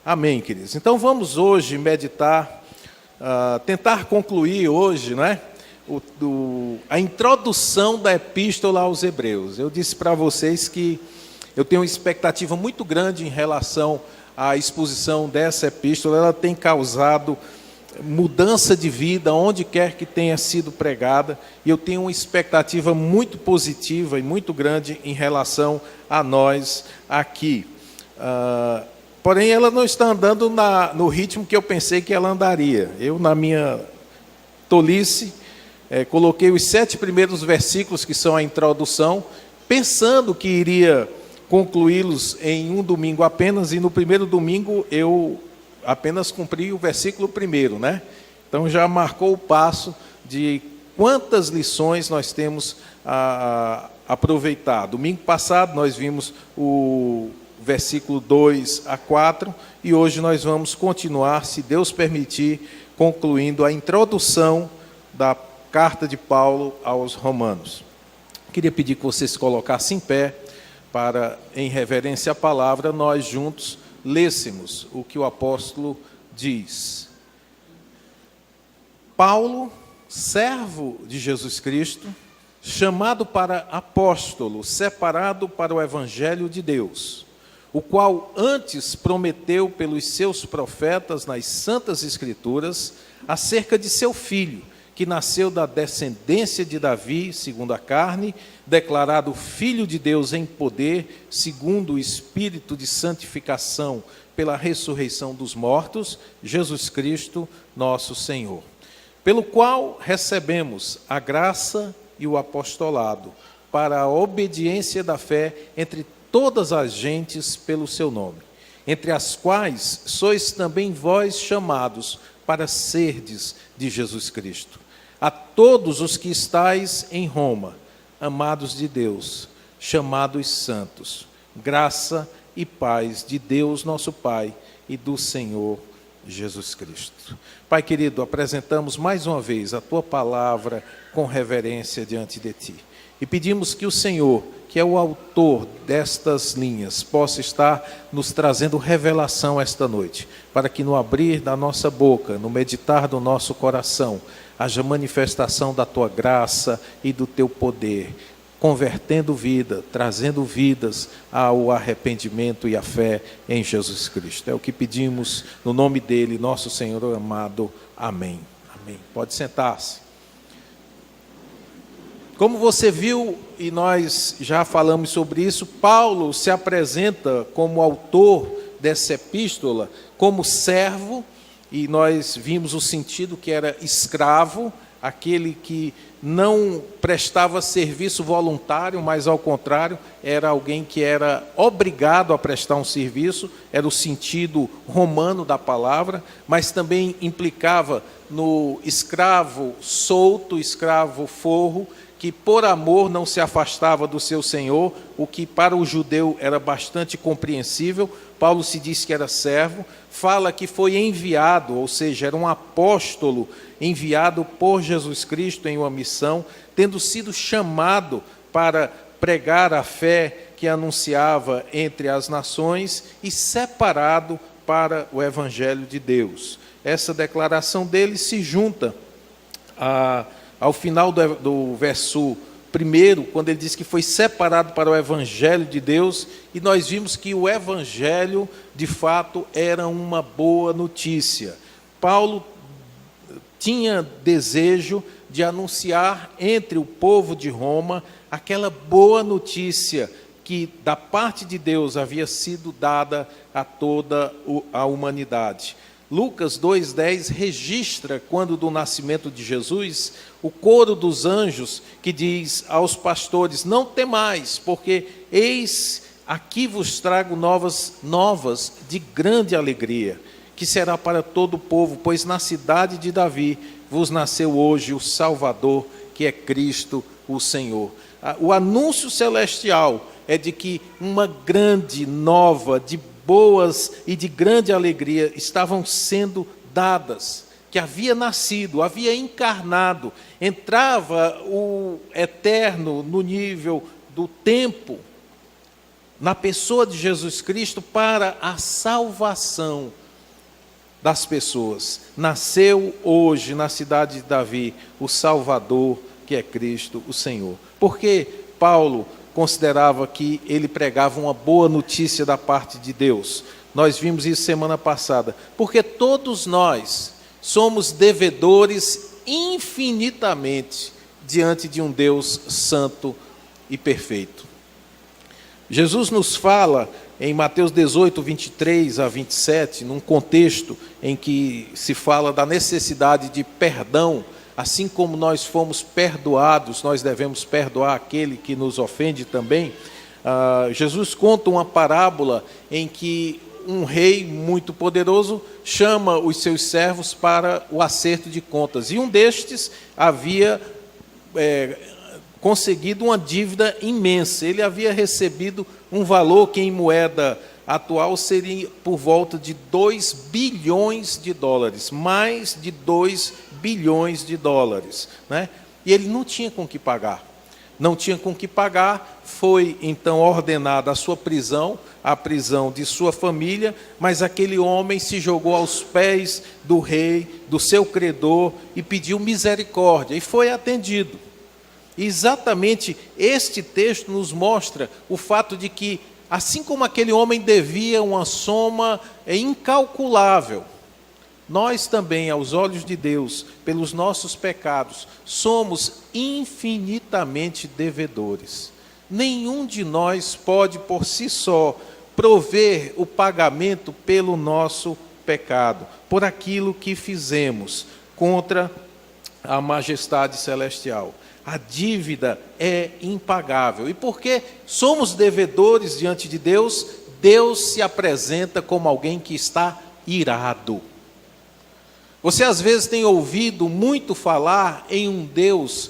Amém, queridos. Então vamos hoje meditar, tentar concluir hoje, a introdução da Epístola aos Hebreus. Eu disse para vocês que eu tenho uma expectativa muito grande em relação à exposição dessa epístola. Ela tem causado mudança de vida onde quer que tenha sido pregada, e eu tenho uma expectativa muito positiva e muito grande em relação a nós aqui. Porém, ela não está andando no ritmo que eu pensei que ela andaria. Eu, na minha tolice, coloquei os 7 primeiros versículos, que são a introdução, pensando que iria concluí-los em um domingo apenas, e no primeiro domingo eu apenas cumpri o versículo 1, Então já marcou o passo de quantas lições nós temos a aproveitar. Domingo passado nós vimos o versículo 2 a 4, e hoje nós vamos continuar, se Deus permitir, concluindo a introdução da carta de Paulo aos Romanos. Queria pedir que você se colocasse em pé, para, em reverência à palavra, nós juntos lêssemos o que o apóstolo diz. Paulo, servo de Jesus Cristo, chamado para apóstolo, separado para o evangelho de Deus, o qual antes prometeu pelos seus profetas nas santas escrituras acerca de seu filho, que nasceu da descendência de Davi, segundo a carne, declarado Filho de Deus em poder, segundo o Espírito de santificação, pela ressurreição dos mortos, Jesus Cristo, nosso Senhor. Pelo qual recebemos a graça e o apostolado, para a obediência da fé entre todas as gentes pelo seu nome, entre as quais sois também vós chamados para serdes de Jesus Cristo. A todos os que estáis em Roma, amados de Deus, chamados santos, graça e paz de Deus nosso Pai e do Senhor Jesus Cristo. Pai querido, apresentamos mais uma vez a Tua palavra com reverência diante de Ti. E pedimos que o Senhor, que é o autor destas linhas, possa estar nos trazendo revelação esta noite, para que no abrir da nossa boca, no meditar do nosso coração, haja manifestação da Tua graça e do Teu poder, convertendo vida, trazendo vidas ao arrependimento e à fé em Jesus Cristo. É o que pedimos no nome dEle, nosso Senhor amado. Amém. Amém. Pode sentar-se. Como você viu, e nós já falamos sobre isso, Paulo se apresenta como autor dessa epístola, como servo, e nós vimos o sentido que era escravo, aquele que não prestava serviço voluntário, mas ao contrário, era alguém que era obrigado a prestar um serviço, era o sentido romano da palavra, mas também implicava no escravo solto, escravo forro, que por amor não se afastava do seu senhor, o que para o judeu era bastante compreensível. Paulo se diz que era servo, fala que foi enviado, ou seja, era um apóstolo enviado por Jesus Cristo em uma missão, tendo sido chamado para pregar a fé que anunciava entre as nações e separado para o evangelho de Deus. Essa declaração dele se junta ao final do verso 1, quando ele diz que foi separado para o evangelho de Deus, e nós vimos que o evangelho, de fato, era uma boa notícia. Paulo tinha desejo de anunciar entre o povo de Roma aquela boa notícia que da parte de Deus havia sido dada a toda a humanidade. Lucas 2,10 registra, quando do nascimento de Jesus, o coro dos anjos que diz aos pastores: não temais, porque eis aqui vos trago novas de grande alegria, que será para todo o povo, pois na cidade de Davi vos nasceu hoje o Salvador, que é Cristo o Senhor. O anúncio celestial é de que uma grande nova, de boas e de grande alegria estavam sendo dadas, que havia nascido, havia encarnado, entrava o eterno no nível do tempo, na pessoa de Jesus Cristo para a salvação das pessoas. Nasceu hoje na cidade de Davi o Salvador, que é Cristo, o Senhor. Porque Paulo considerava que ele pregava uma boa notícia da parte de Deus. Nós vimos isso semana passada. Porque todos nós somos devedores infinitamente diante de um Deus santo e perfeito. Jesus nos fala em Mateus 18, 23 a 27, num contexto em que se fala da necessidade de perdão, assim como nós fomos perdoados, nós devemos perdoar aquele que nos ofende também. Jesus conta uma parábola em que um rei muito poderoso chama os seus servos para o acerto de contas, e um destes havia conseguido uma dívida imensa. Ele havia recebido um valor que em moeda atual seria por volta de 2 bilhões de dólares, mais de 2 bilhões de dólares, né? E ele não tinha com que pagar. Não tinha com que pagar, foi então ordenada a sua prisão, a prisão de sua família, mas aquele homem se jogou aos pés do rei, do seu credor, e pediu misericórdia, e foi atendido. Exatamente este texto nos mostra o fato de que, assim como aquele homem devia uma soma incalculável, nós também, aos olhos de Deus, pelos nossos pecados, somos infinitamente devedores. Nenhum de nós pode, por si só, prover o pagamento pelo nosso pecado, por aquilo que fizemos contra a majestade celestial. A dívida é impagável. E porque somos devedores diante de Deus, Deus se apresenta como alguém que está irado. Você às vezes tem ouvido muito falar em um Deus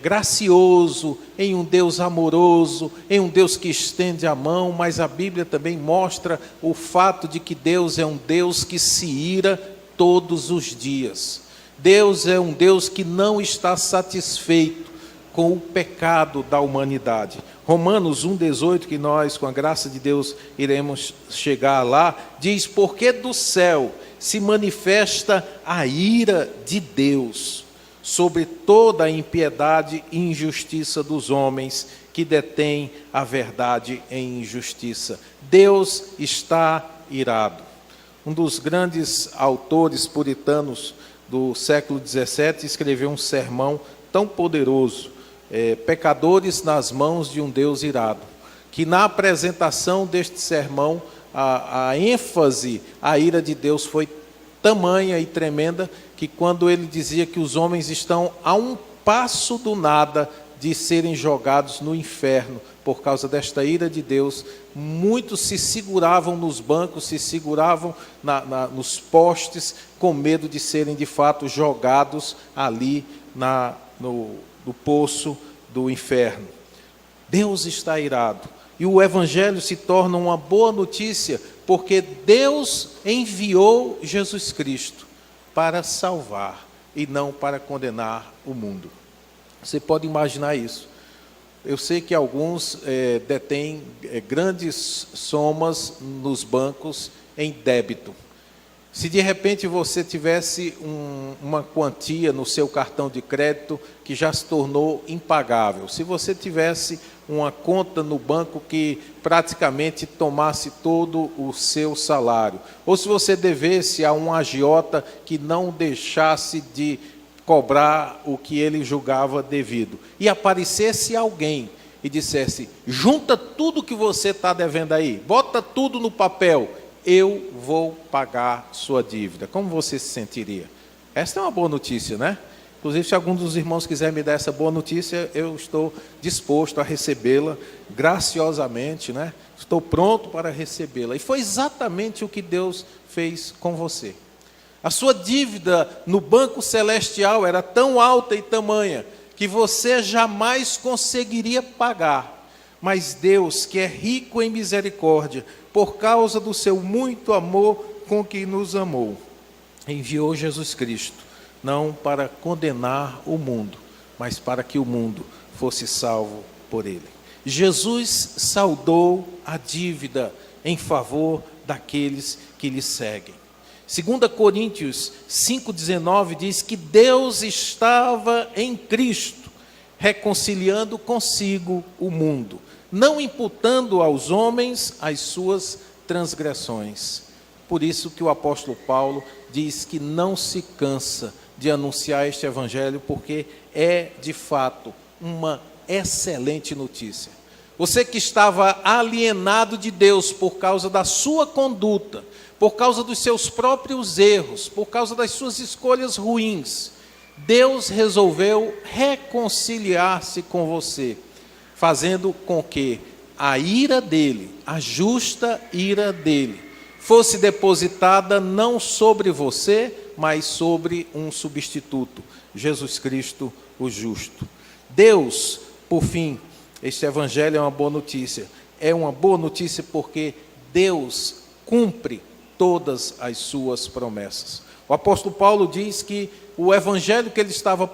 gracioso, em um Deus amoroso, em um Deus que estende a mão, mas a Bíblia também mostra o fato de que Deus é um Deus que se ira todos os dias. Deus é um Deus que não está satisfeito com o pecado da humanidade. Romanos 1,18, que nós, com a graça de Deus, iremos chegar lá, diz: porque do céu se manifesta a ira de Deus sobre toda a impiedade e injustiça dos homens que detêm a verdade em injustiça. Deus está irado. Um dos grandes autores puritanos do século XVII escreveu um sermão tão poderoso, Pecadores nas mãos de um Deus irado, que na apresentação deste sermão, a ênfase à ira de Deus foi tamanha e tremenda, que quando ele dizia que os homens estão a um passo do nada de serem jogados no inferno, por causa desta ira de Deus, muitos se seguravam nos bancos, se seguravam nos postes, com medo de serem de fato jogados ali no poço do inferno. Deus está irado. E o Evangelho se torna uma boa notícia, porque Deus enviou Jesus Cristo para salvar e não para condenar o mundo. Você pode imaginar isso. Eu sei que alguns detêm grandes somas nos bancos em débito. Se de repente você tivesse uma quantia no seu cartão de crédito que já se tornou impagável, se você tivesse uma conta no banco que praticamente tomasse todo o seu salário, ou se você devesse a um agiota que não deixasse de cobrar o que ele julgava devido, e aparecesse alguém e dissesse: junta tudo que você está devendo aí, bota tudo no papel, eu vou pagar sua dívida. Como você se sentiria? Esta é uma boa notícia, né? Inclusive, se algum dos irmãos quiser me dar essa boa notícia, eu estou disposto a recebê-la graciosamente, né? Estou pronto para recebê-la. E foi exatamente o que Deus fez com você. A sua dívida no banco celestial era tão alta e tamanha que você jamais conseguiria pagar. Mas Deus, que é rico em misericórdia, por causa do seu muito amor com que nos amou, enviou Jesus Cristo, não para condenar o mundo, mas para que o mundo fosse salvo por ele. Jesus saldou a dívida em favor daqueles que lhe seguem. 2 Coríntios 5,19 diz que Deus estava em Cristo, reconciliando consigo o mundo, não imputando aos homens as suas transgressões. Por isso que o apóstolo Paulo diz que não se cansa de anunciar este evangelho, porque é de fato uma excelente notícia. Você que estava alienado de Deus por causa da sua conduta, por causa dos seus próprios erros, por causa das suas escolhas ruins, Deus resolveu reconciliar-se com você, fazendo com que a ira dele, a justa ira dele, fosse depositada não sobre você, mas sobre um substituto, Jesus Cristo, o justo. Deus, por fim, este evangelho é uma boa notícia. É uma boa notícia porque Deus cumpre todas as suas promessas. O apóstolo Paulo diz que o evangelho que ele estava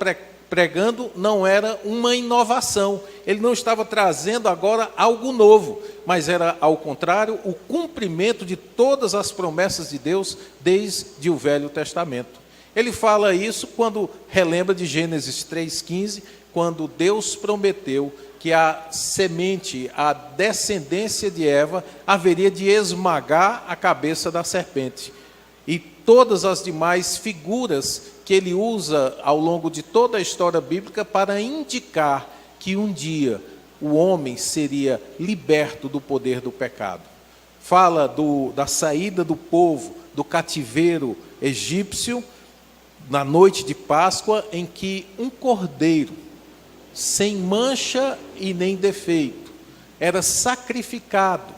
pregando não era uma inovação. Ele não estava trazendo agora algo novo, mas era, ao contrário, o cumprimento de todas as promessas de Deus desde o Velho Testamento. Ele fala isso quando relembra de Gênesis 3,15, quando Deus prometeu que a semente, a descendência de Eva, haveria de esmagar a cabeça da serpente. E todas as demais figuras que ele usa ao longo de toda a história bíblica para indicar que um dia o homem seria liberto do poder do pecado. Fala da saída do povo do cativeiro egípcio, na noite de Páscoa, em que um cordeiro, sem mancha e nem defeito, era sacrificado,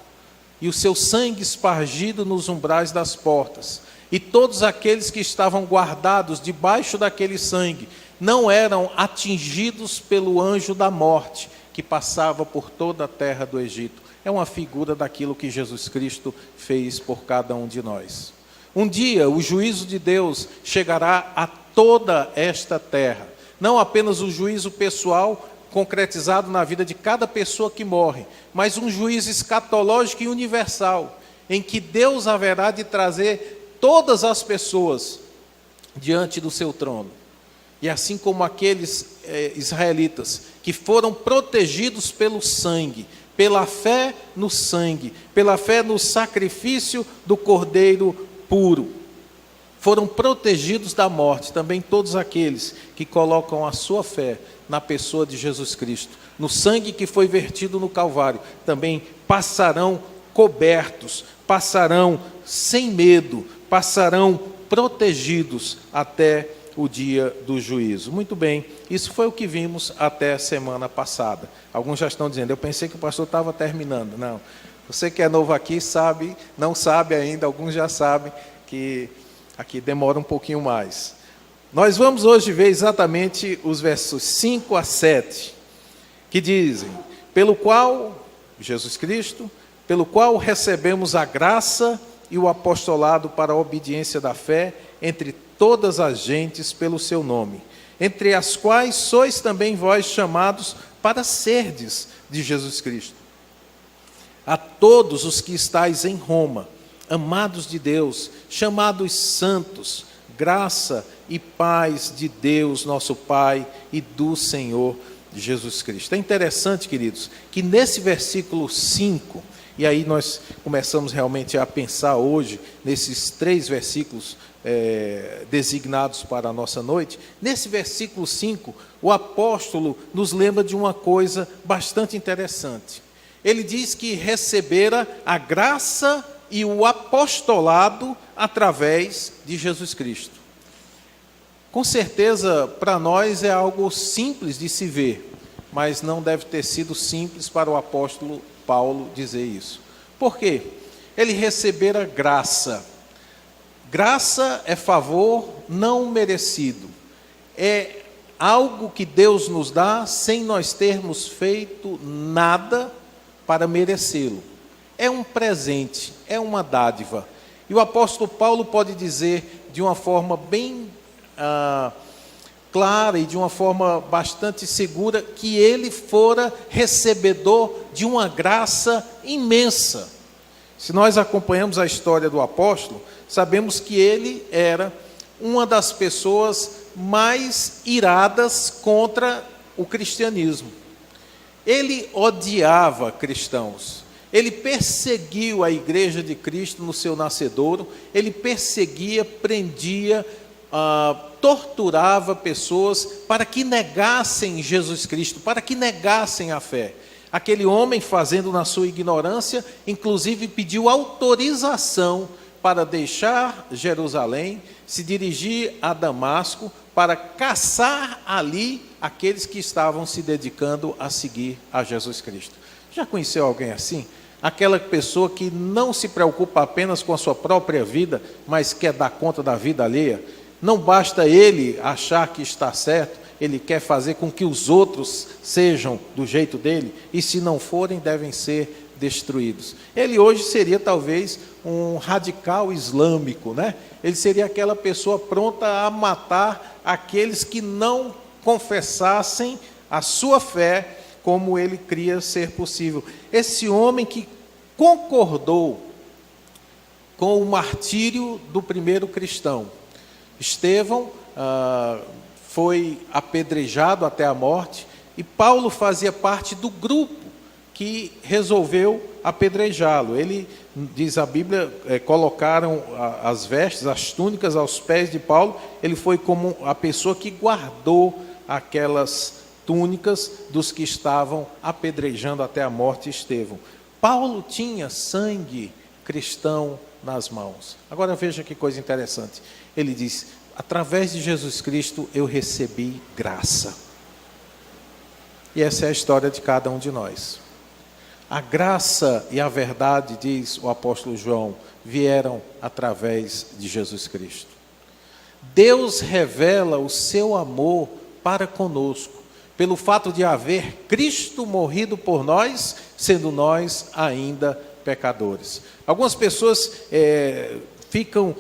e o seu sangue espargido nos umbrais das portas. E todos aqueles que estavam guardados debaixo daquele sangue não eram atingidos pelo anjo da morte, que passava por toda a terra do Egito. É uma figura daquilo que Jesus Cristo fez por cada um de nós. Um dia o juízo de Deus chegará a toda esta terra. Não apenas o juízo pessoal concretizado na vida de cada pessoa que morre, mas um juízo escatológico e universal, em que Deus haverá de trazer todas as pessoas diante do seu trono. E assim como aqueles israelitas que foram protegidos pelo sangue, pela fé no sangue, pela fé no sacrifício do Cordeiro puro, foram protegidos da morte, também todos aqueles que colocam a sua fé na pessoa de Jesus Cristo, no sangue que foi vertido no Calvário, também passarão cobertos, passarão sem medo, passarão protegidos até o dia do juízo. Muito bem, isso foi o que vimos até a semana passada. Alguns já estão dizendo, eu pensei que o pastor estava terminando. Não, você que é novo aqui sabe, não sabe ainda, alguns já sabem que aqui demora um pouquinho mais. Nós vamos hoje ver exatamente os versos 5 a 7, que dizem, pelo qual, Jesus Cristo, pelo qual recebemos a graça e o apostolado para a obediência da fé entre todas as gentes pelo seu nome, entre as quais sois também vós chamados para serdes de Jesus Cristo. A todos os que estáis em Roma, amados de Deus, chamados santos, graça e paz de Deus, nosso Pai, e do Senhor Jesus Cristo. É interessante, queridos, que nesse versículo 5, e aí nós começamos realmente a pensar hoje, nesses 3 versículos designados para a nossa noite, nesse versículo 5, o apóstolo nos lembra de uma coisa bastante interessante. Ele diz que recebera a graça e o apostolado através de Jesus Cristo. Com certeza, para nós é algo simples de se ver, mas não deve ter sido simples para o apóstolo Paulo dizer isso. Por quê? Ele recebera graça. Graça é favor não merecido. É algo que Deus nos dá sem nós termos feito nada para merecê-lo. É um presente, é uma dádiva. E o apóstolo Paulo pode dizer de uma forma bem clara e de uma forma bastante segura que ele fora recebedor de uma graça imensa. Se nós acompanhamos a história do apóstolo, sabemos que ele era uma das pessoas mais iradas contra o cristianismo. Ele odiava cristãos. Ele perseguiu a igreja de Cristo no seu nascedouro. Ele perseguia, prendia, torturava pessoas para que negassem Jesus Cristo, para que negassem a fé. Aquele homem, fazendo na sua ignorância, inclusive pediu autorização para deixar Jerusalém, se dirigir a Damasco, para caçar ali aqueles que estavam se dedicando a seguir a Jesus Cristo. Já conheceu alguém assim? Aquela pessoa que não se preocupa apenas com a sua própria vida, mas quer dar conta da vida alheia. Não basta ele achar que está certo, ele quer fazer com que os outros sejam do jeito dele, e se não forem, devem ser destruídos. Ele hoje seria talvez um radical islâmico, né? Ele seria aquela pessoa pronta a matar aqueles que não confessassem a sua fé como ele cria ser possível. Esse homem que concordou com o martírio do primeiro cristão. Estevão foi apedrejado até a morte, e Paulo fazia parte do grupo que resolveu apedrejá-lo. Ele, diz a Bíblia, colocaram as vestes, as túnicas aos pés de Paulo. Ele foi como a pessoa que guardou aquelas túnicas dos que estavam apedrejando até a morte Estevão. Paulo tinha sangue cristão nas mãos. Agora veja que coisa interessante. Ele diz: através de Jesus Cristo eu recebi graça. E essa é a história de cada um de nós. A graça e a verdade, diz o apóstolo João, vieram através de Jesus Cristo. Deus revela o seu amor para conosco, pelo fato de haver Cristo morrido por nós, sendo nós ainda pecadores. Algumas pessoas ficam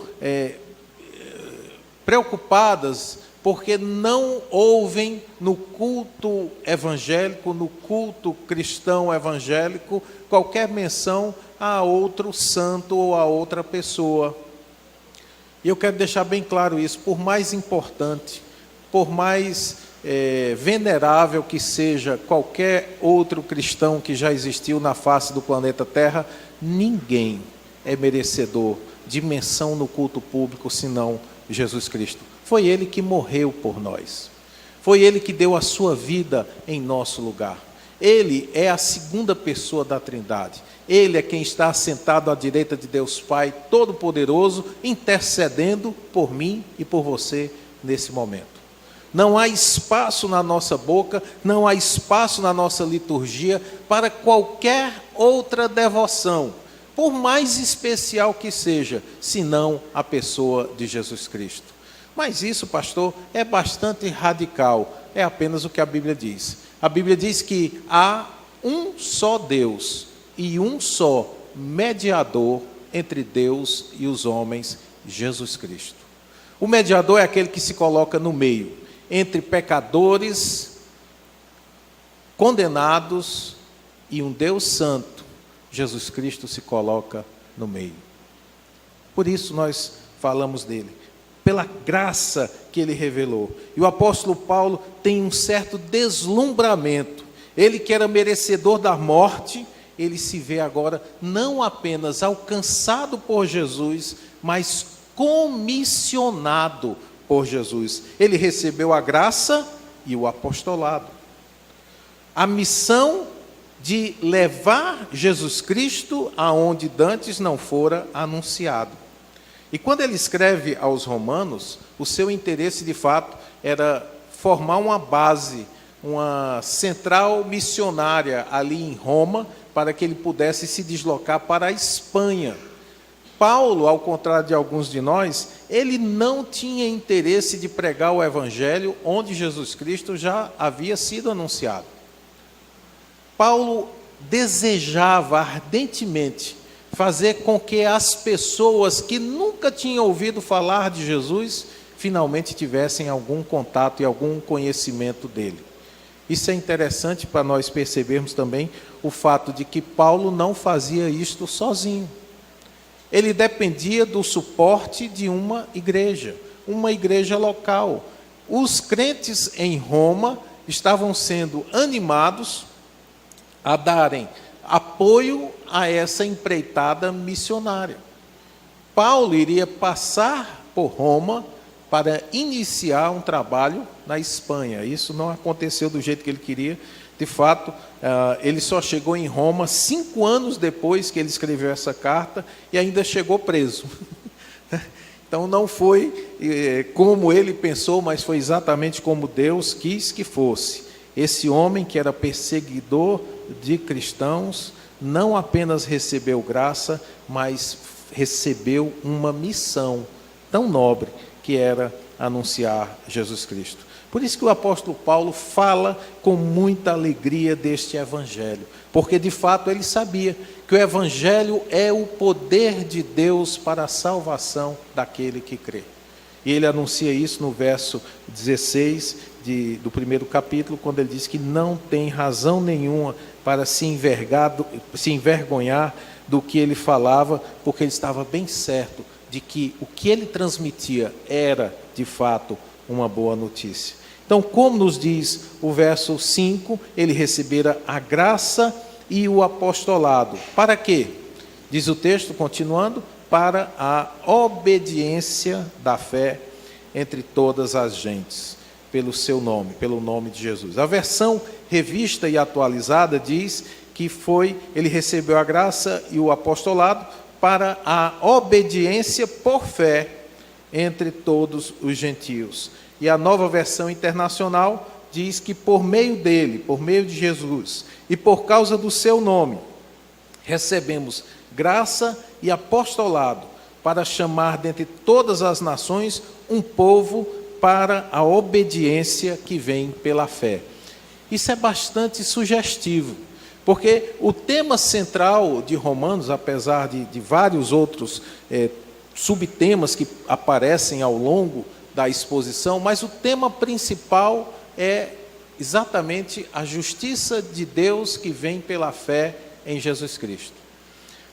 preocupadas porque não ouvem no culto evangélico, no culto cristão evangélico, qualquer menção a outro santo ou a outra pessoa. E eu quero deixar bem claro isso: por mais importante, por mais venerável que seja qualquer outro cristão que já existiu na face do planeta Terra, ninguém é merecedor de menção no culto público senão Jesus Cristo. Foi Ele que morreu por nós. Foi Ele que deu a sua vida em nosso lugar. Ele é a segunda pessoa da Trindade. Ele é quem está assentado à direita de Deus Pai Todo-Poderoso, intercedendo por mim e por você nesse momento. Não há espaço na nossa boca, não há espaço na nossa liturgia para qualquer outra devoção, por mais especial que seja, senão a pessoa de Jesus Cristo. Mas isso, pastor, é bastante radical. É apenas o que a Bíblia diz. A Bíblia diz que há um só Deus e um só mediador entre Deus e os homens, Jesus Cristo. O mediador é aquele que se coloca no meio, entre pecadores, condenados e um Deus santo. Jesus Cristo se coloca no meio. Por isso nós falamos dele, pela graça que ele revelou. E o apóstolo Paulo tem um certo deslumbramento. Ele que era merecedor da morte, ele se vê agora não apenas alcançado por Jesus, mas comissionado por Jesus. Ele recebeu a graça e o apostolado. A missão de levar Jesus Cristo aonde dantes não fora anunciado. E quando ele escreve aos Romanos, o seu interesse de fato era formar uma base, uma central missionária ali em Roma, para que ele pudesse se deslocar para a Espanha. Paulo, ao contrário de alguns de nós, ele não tinha interesse de pregar o Evangelho onde Jesus Cristo já havia sido anunciado. Paulo desejava ardentemente fazer com que as pessoas que nunca tinham ouvido falar de Jesus finalmente tivessem algum contato e algum conhecimento dele. Isso é interessante para nós percebermos também o fato de que Paulo não fazia isto sozinho. Ele dependia do suporte de uma igreja local. Os crentes em Roma estavam sendo animados a darem apoio a essa empreitada missionária. Paulo iria passar por Roma para iniciar um trabalho na Espanha. Isso não aconteceu do jeito que ele queria. De fato, ele só chegou em Roma 5 anos depois que ele escreveu essa carta e ainda chegou preso. Então não foi como ele pensou, mas foi exatamente como Deus quis que fosse. Esse homem que era perseguidor de cristãos, não apenas recebeu graça, mas recebeu uma missão tão nobre, que era anunciar Jesus Cristo. Por isso que o apóstolo Paulo fala com muita alegria deste evangelho, porque de fato ele sabia que o evangelho é o poder de Deus para a salvação daquele que crê. E ele anuncia isso no verso 16 do primeiro capítulo, quando ele diz que não tem razão nenhuma para se envergonhar do que ele falava, porque ele estava bem certo de que o que ele transmitia era, de fato, uma boa notícia. Então, como nos diz o verso 5, ele recebera a graça e o apostolado. Para quê? Diz o texto, continuando, para a obediência da fé entre todas as gentes, pelo seu nome, pelo nome de Jesus. A versão revista e atualizada diz que ele recebeu a graça e o apostolado para a obediência por fé entre todos os gentios. E a nova versão internacional diz que por meio dele, por meio de Jesus, e por causa do seu nome, recebemos graça e apostolado para chamar dentre todas as nações um povo para a obediência que vem pela fé. Isso é bastante sugestivo, porque o tema central de Romanos, apesar de vários outros subtemas que aparecem ao longo da exposição, mas o tema principal é exatamente a justiça de Deus que vem pela fé em Jesus Cristo.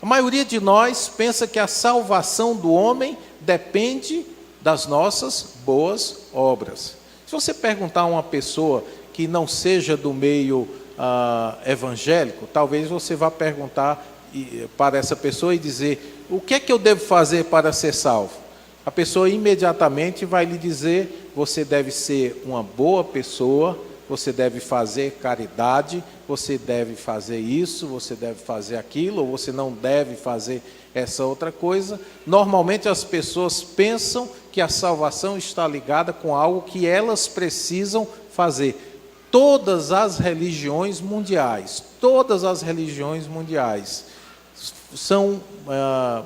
A maioria de nós pensa que a salvação do homem depende das nossas boas obras. Se você perguntar a uma pessoa que não seja do meio evangélico, talvez você vá perguntar para essa pessoa e dizer: o que é que eu devo fazer para ser salvo? A pessoa imediatamente vai lhe dizer: você deve ser uma boa pessoa, você deve fazer caridade, você deve fazer isso, você deve fazer aquilo, ou você não deve fazer essa outra coisa. Normalmente as pessoas pensam que a salvação está ligada com algo que elas precisam fazer. Todas as religiões mundiais são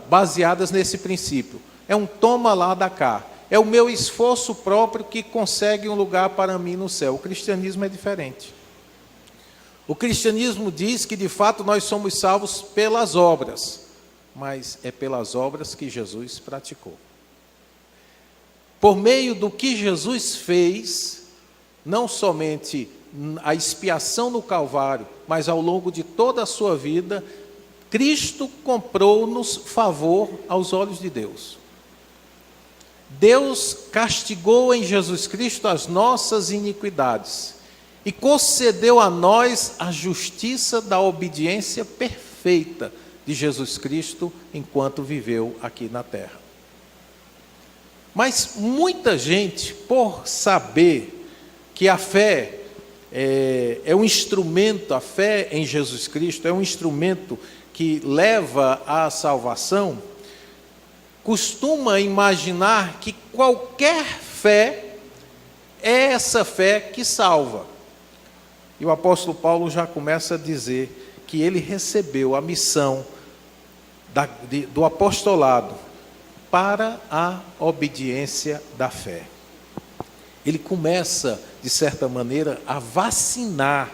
baseadas nesse princípio. É um toma lá da cá. É o meu esforço próprio que consegue um lugar para mim no céu. O cristianismo é diferente. O cristianismo diz que de fato nós somos salvos pelas obras, mas é pelas obras que Jesus praticou. Por meio do que Jesus fez, não somente a expiação no Calvário, mas ao longo de toda a sua vida, Cristo comprou-nos favor aos olhos de Deus. Deus castigou em Jesus Cristo as nossas iniquidades e concedeu a nós a justiça da obediência perfeita de Jesus Cristo enquanto viveu aqui na terra. Mas muita gente, por saber que a fé é um instrumento, a fé em Jesus Cristo é um instrumento que leva à salvação, costuma imaginar que qualquer fé é essa fé que salva. E o apóstolo Paulo já começa a dizer que ele recebeu a missão do apostolado para a obediência da fé. Ele começa, de certa maneira, a vacinar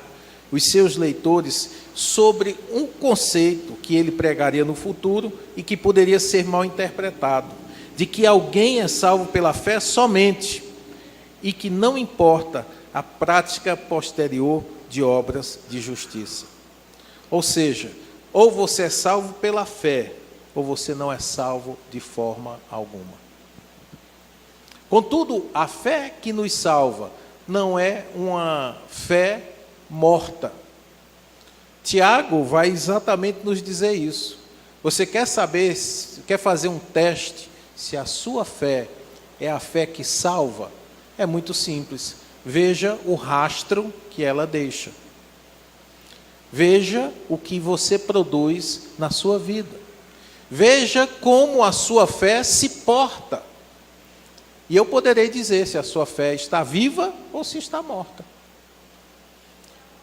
os seus leitores sobre um conceito que ele pregaria no futuro e que poderia ser mal interpretado. de que alguém é salvo pela fé somente, e que não importa a prática posterior de obras de justiça. Ou seja, ou você é salvo pela fé, ou você não é salvo de forma alguma. Contudo, a fé que nos salva não é uma fé morta. Tiago vai exatamente nos dizer isso. Você quer saber, quer fazer um teste se a sua fé é a fé que salva? É muito simples. Veja o rastro que ela deixa. Veja o que você produz na sua vida. Veja como a sua fé se porta. E eu poderei dizer se a sua fé está viva ou se está morta.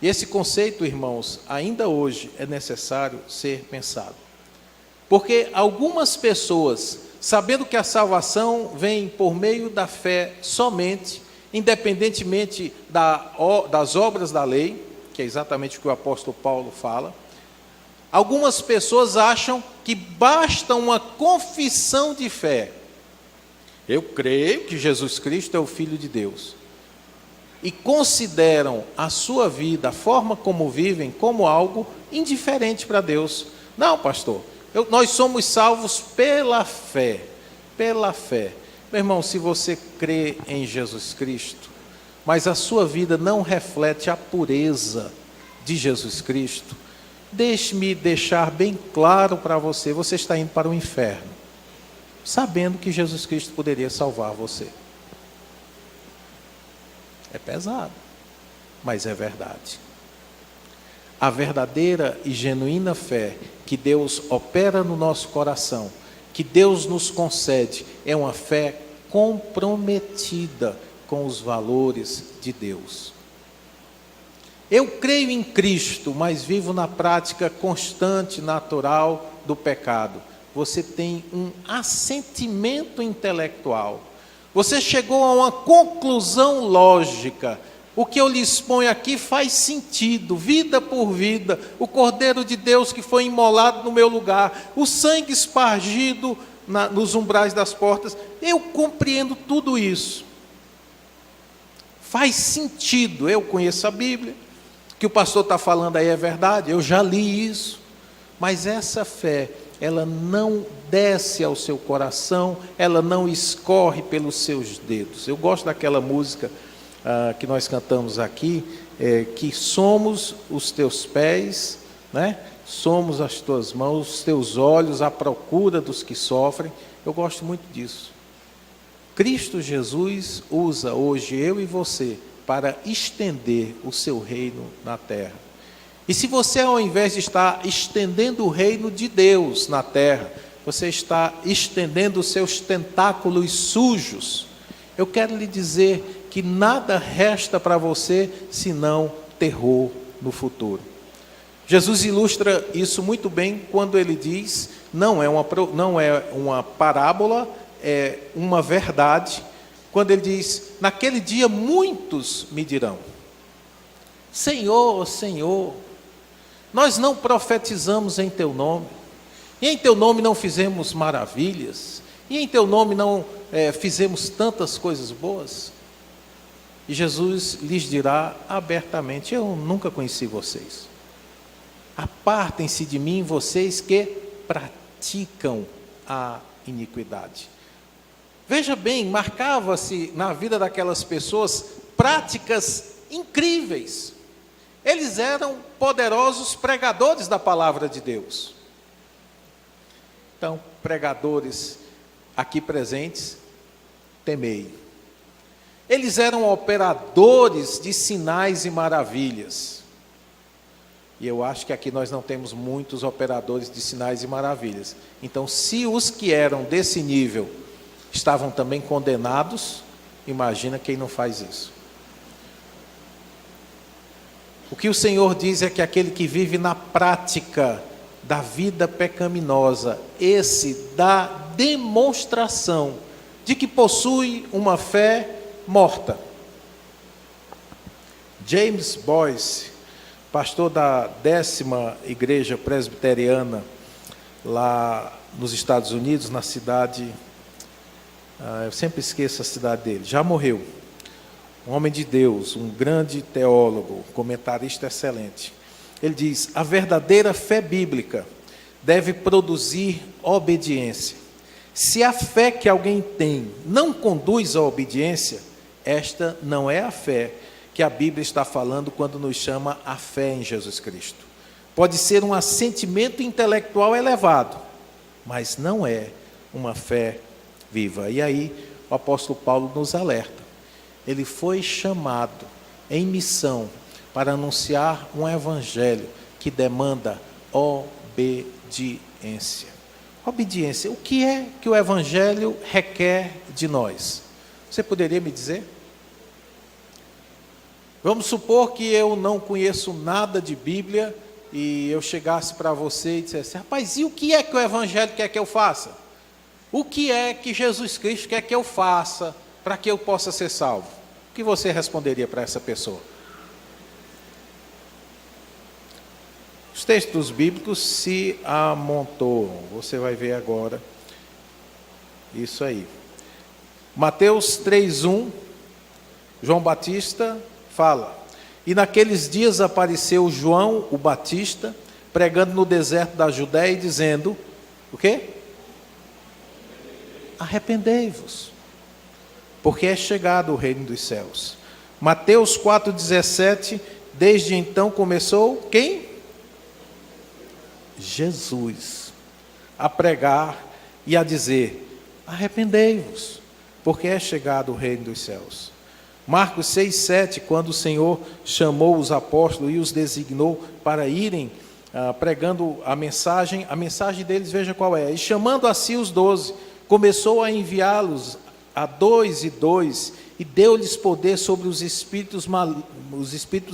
E esse conceito, irmãos, ainda hoje é necessário ser pensado. Porque algumas pessoas, sabendo que a salvação vem por meio da fé somente, independentemente das obras da lei, que é exatamente o que o apóstolo Paulo fala, algumas pessoas acham que basta uma confissão de fé. Eu creio que Jesus Cristo é o Filho de Deus. E consideram a sua vida, a forma como vivem, como algo indiferente para Deus. Não, pastor, nós somos salvos pela fé. Pela fé. Meu irmão, se você crê em Jesus Cristo, mas a sua vida não reflete a pureza de Jesus Cristo, deixe-me deixar bem claro para você, você está indo para o inferno, sabendo que Jesus Cristo poderia salvar você. É pesado, mas é verdade. A verdadeira e genuína fé que Deus opera no nosso coração, que Deus nos concede, é uma fé comprometida com os valores de Deus. Eu creio em Cristo, mas vivo na prática constante, natural do pecado. Você tem um assentimento intelectual. Você chegou a uma conclusão lógica. O que eu lhe exponho aqui faz sentido, vida por vida. O Cordeiro de Deus que foi imolado no meu lugar, o sangue espargido nos umbrais das portas. Eu compreendo tudo isso. Faz sentido, eu conheço a Bíblia. O que o pastor está falando aí é verdade, eu já li isso. Mas essa fé, ela não desce ao seu coração, ela não escorre pelos seus dedos. Eu gosto daquela música que nós cantamos aqui, que somos os teus pés, né? Somos as tuas mãos, os teus olhos à procura dos que sofrem. Eu gosto muito disso. Cristo Jesus usa hoje eu e você para estender o seu reino na terra. E se você, ao invés de estar estendendo o reino de Deus na terra, você está estendendo os seus tentáculos sujos, eu quero lhe dizer que nada resta para você senão terror no futuro. Jesus ilustra isso muito bem quando ele diz, não é uma parábola, é uma verdade, quando ele diz, naquele dia muitos me dirão, Senhor, Senhor, nós não profetizamos em teu nome, e em teu nome não fizemos maravilhas, e em teu nome não fizemos tantas coisas boas. E Jesus lhes dirá abertamente, eu nunca conheci vocês. Apartem-se de mim, vocês que praticam a iniquidade. Veja bem, marcava-se na vida daquelas pessoas práticas incríveis. Eles eram poderosos pregadores da palavra de Deus. Então, pregadores aqui presentes, temei. Eles eram operadores de sinais e maravilhas. E eu acho que aqui nós não temos muitos operadores de sinais e maravilhas. Então, se os que eram desse nível estavam também condenados, imagina quem não faz isso. O que o Senhor diz é que aquele que vive na prática da vida pecaminosa, esse dá demonstração de que possui uma fé morta. James Boyce, pastor da 10ª Igreja Presbiteriana, lá nos Estados Unidos, na cidade eu sempre esqueço a cidade dele, já morreu. Um homem de Deus, um grande teólogo, comentarista excelente. Ele diz: a verdadeira fé bíblica deve produzir obediência. Se a fé que alguém tem não conduz à obediência, esta não é a fé que a Bíblia está falando quando nos chama a fé em Jesus Cristo. Pode ser um assentimento intelectual elevado, mas não é uma fé viva. E aí o apóstolo Paulo nos alerta. Ele foi chamado em missão para anunciar um evangelho que demanda obediência. Obediência. O que é que o evangelho requer de nós? Você poderia me dizer? Vamos supor que eu não conheço nada de Bíblia e eu chegasse para você e dissesse: rapaz, e o que é que o evangelho quer que eu faça? O que é que Jesus Cristo quer que eu faça para que eu possa ser salvo? O que você responderia para essa pessoa? Os textos bíblicos se amontoam. Você vai ver agora isso aí. Mateus 3:1, João Batista fala: e naqueles dias apareceu João o Batista, pregando no deserto da Judéia e dizendo: o quê? Arrependei-vos, porque é chegado o reino dos céus. Mateus 4,17, desde então começou quem? Jesus a pregar e a dizer: arrependei-vos, porque é chegado o reino dos céus. Marcos 6,7, quando o Senhor chamou os apóstolos e os designou para irem pregando a mensagem deles, veja qual é: e chamando a si os 12, começou a enviá-los a 2 e 2, e deu-lhes poder sobre os espíritos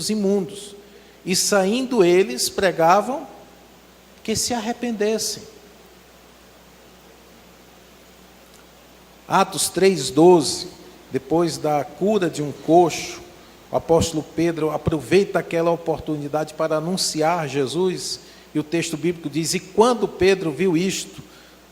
imundos, e saindo eles pregavam que se arrependessem. Atos 3,12, depois da cura de um coxo, o apóstolo Pedro aproveita aquela oportunidade para anunciar Jesus, e o texto bíblico diz: e quando Pedro viu isto,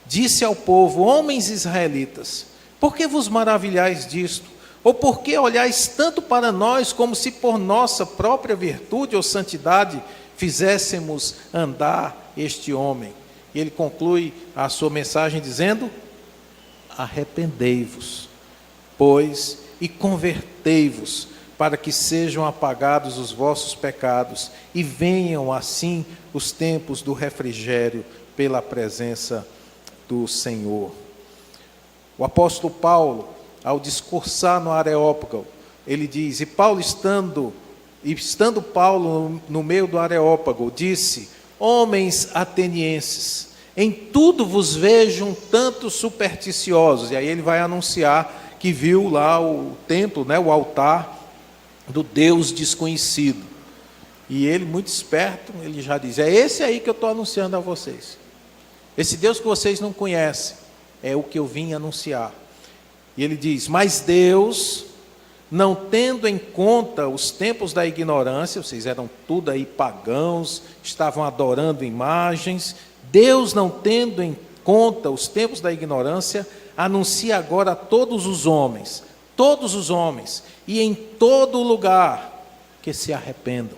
disse ao povo: homens israelitas, por que vos maravilhais disto? Ou por que olhais tanto para nós, como se por nossa própria virtude ou santidade fizéssemos andar este homem? E ele conclui a sua mensagem dizendo: arrependei-vos, pois, e convertei-vos, para que sejam apagados os vossos pecados, e venham assim os tempos do refrigério pela presença do Senhor. O apóstolo Paulo, ao discursar no Areópago, ele diz: e Paulo estando Paulo no meio do Areópago, disse: homens atenienses, em tudo vos vejo um tanto supersticiosos. E aí ele vai anunciar que viu lá o templo, o altar do Deus desconhecido. E ele, muito esperto, ele já diz: é esse aí que eu estou anunciando a vocês. Esse Deus que vocês não conhecem, é o que eu vim anunciar. E ele diz: mas Deus, não tendo em conta os tempos da ignorância, vocês eram tudo aí pagãos, estavam adorando imagens, Deus, não tendo em conta os tempos da ignorância, anuncia agora a todos os homens, e em todo lugar, que se arrependam.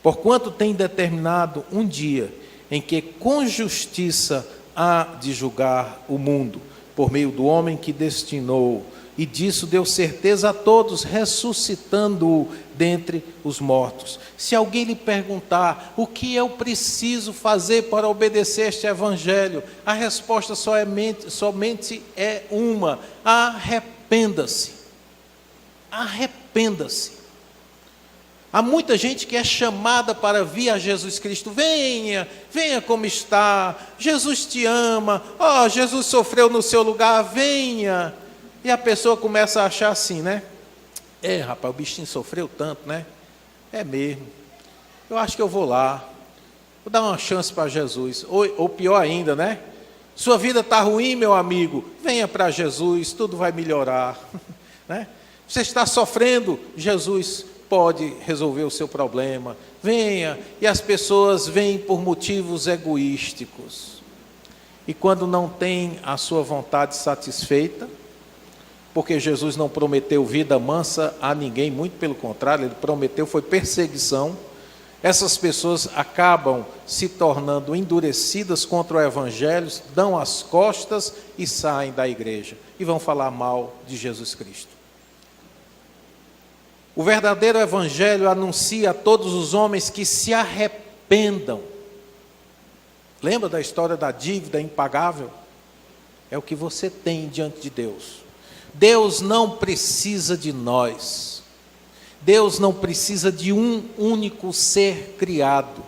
Porquanto tem determinado um dia, em que com justiça há de julgar o mundo, por meio do homem que destinou, e disso deu certeza a todos, ressuscitando-o dentre os mortos. Se alguém lhe perguntar: o que eu preciso fazer para obedecer este evangelho? A resposta somente é uma: arrependa-se. Arrependa-se. Há muita gente que é chamada para vir a Jesus Cristo: venha como está, Jesus te ama, Jesus sofreu no seu lugar, venha. E a pessoa começa a achar assim, rapaz, o bichinho sofreu tanto, é mesmo, eu acho que eu vou lá, vou dar uma chance para Jesus. Ou pior ainda, sua vida está ruim, meu amigo, venha para Jesus, tudo vai melhorar. Você está sofrendo, Jesus pode resolver o seu problema, venha. E as pessoas vêm por motivos egoísticos, e quando não tem a sua vontade satisfeita, porque Jesus não prometeu vida mansa a ninguém, muito pelo contrário, ele prometeu foi perseguição. Essas pessoas acabam se tornando endurecidas contra o Evangelho, dão as costas e saem da igreja e vão falar mal de Jesus Cristo. O verdadeiro Evangelho anuncia a todos os homens que se arrependam. Lembra da história da dívida impagável? É o que você tem diante de Deus. Deus não precisa de nós. Deus não precisa de um único ser criado,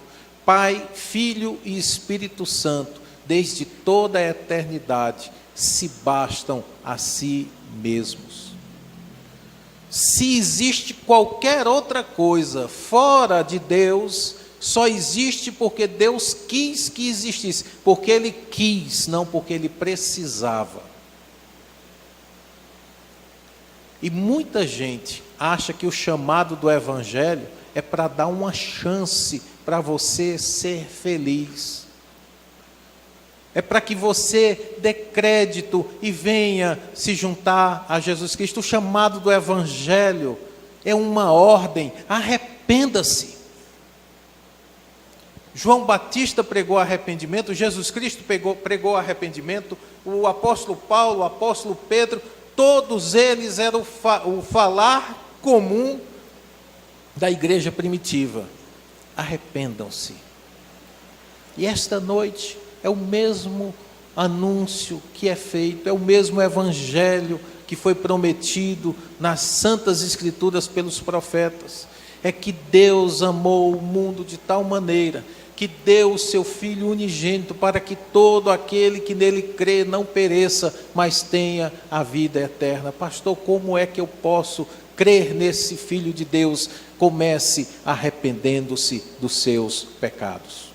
Pai, Filho e Espírito Santo, desde toda a eternidade, se bastam a si mesmos. Se existe qualquer outra coisa fora de Deus, só existe porque Deus quis que existisse, porque Ele quis, não porque Ele precisava. E muita gente acha que o chamado do Evangelho é para dar uma chance para você ser feliz. É para que você dê crédito e venha se juntar a Jesus Cristo. O chamado do Evangelho é uma ordem, arrependa-se. João Batista pregou arrependimento, Jesus Cristo pregou arrependimento, o apóstolo Paulo, o apóstolo Pedro, todos eles eram o falar comum da igreja primitiva. Arrependam-se. E esta noite é o mesmo anúncio que é feito, é o mesmo evangelho que foi prometido nas santas escrituras pelos profetas. É que Deus amou o mundo de tal maneira que deu o seu Filho unigênito para que todo aquele que nele crê não pereça, mas tenha a vida eterna. Pastor, como é que eu posso crer nesse Filho de Deus? Comece arrependendo-se dos seus pecados.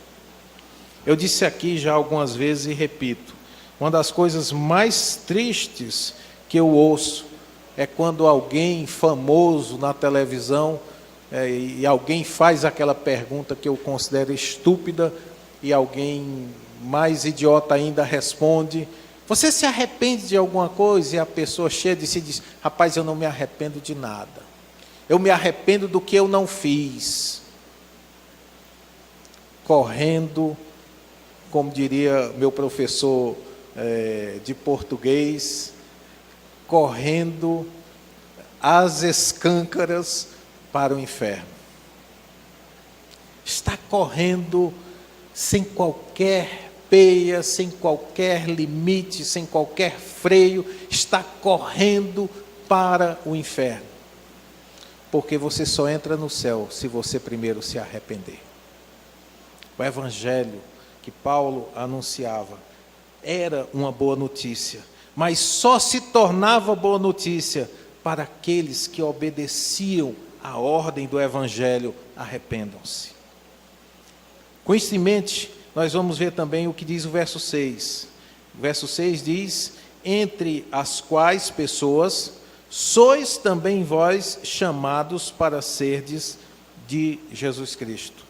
Eu disse aqui já algumas vezes e repito, uma das coisas mais tristes que eu ouço é quando alguém famoso na televisão e alguém faz aquela pergunta que eu considero estúpida e alguém mais idiota ainda responde: você se arrepende de alguma coisa? E a pessoa cheia de si diz: rapaz, eu não me arrependo de nada, eu me arrependo do que eu não fiz. Correndo, como diria meu professor de português, correndo às escâncaras para o inferno. Está correndo sem qualquer peia, sem qualquer limite, sem qualquer freio, está correndo para o inferno. Porque você só entra no céu se você primeiro se arrepender. O evangelho que Paulo anunciava era uma boa notícia, mas só se tornava boa notícia para aqueles que obedeciam a ordem do Evangelho: arrependam-se. Com isso em mente, nós vamos ver também o que diz o verso 6. O verso 6 diz: entre as quais pessoas sois também vós chamados para serdes de Jesus Cristo.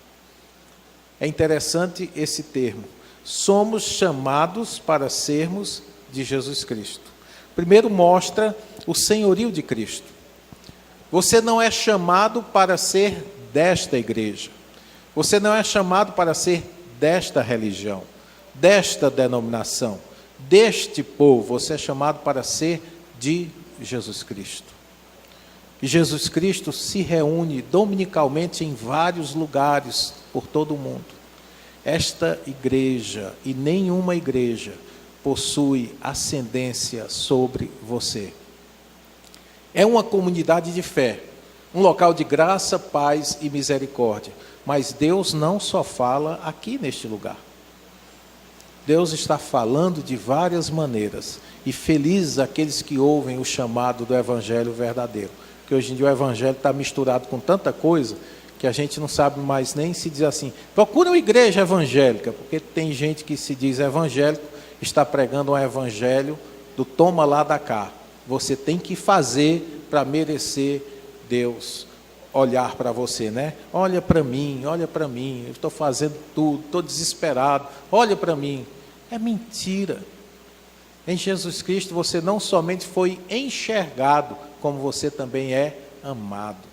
É interessante esse termo. Somos chamados para sermos de Jesus Cristo. Primeiro mostra o senhorio de Cristo. Você não é chamado para ser desta igreja. Você não é chamado para ser desta religião, desta denominação, deste povo. Você é chamado para ser de Jesus Cristo. E Jesus Cristo se reúne dominicalmente em vários lugares por todo o mundo. Esta igreja e nenhuma igreja possui ascendência sobre você. É uma comunidade de fé, um local de graça, paz e misericórdia. Mas Deus não só fala aqui neste lugar. Deus está falando de várias maneiras. E felizes aqueles que ouvem o chamado do Evangelho verdadeiro. Porque hoje em dia o Evangelho está misturado com tanta coisa que a gente não sabe mais nem se diz assim: procura uma igreja evangélica. Porque tem gente que se diz evangélico, está pregando um evangelho do toma lá da cá. Você tem que fazer para merecer Deus olhar para você, né? Olha para mim, eu estou fazendo tudo, estou desesperado, olha para mim. É mentira. Em Jesus Cristo você não somente foi enxergado, como você também é amado.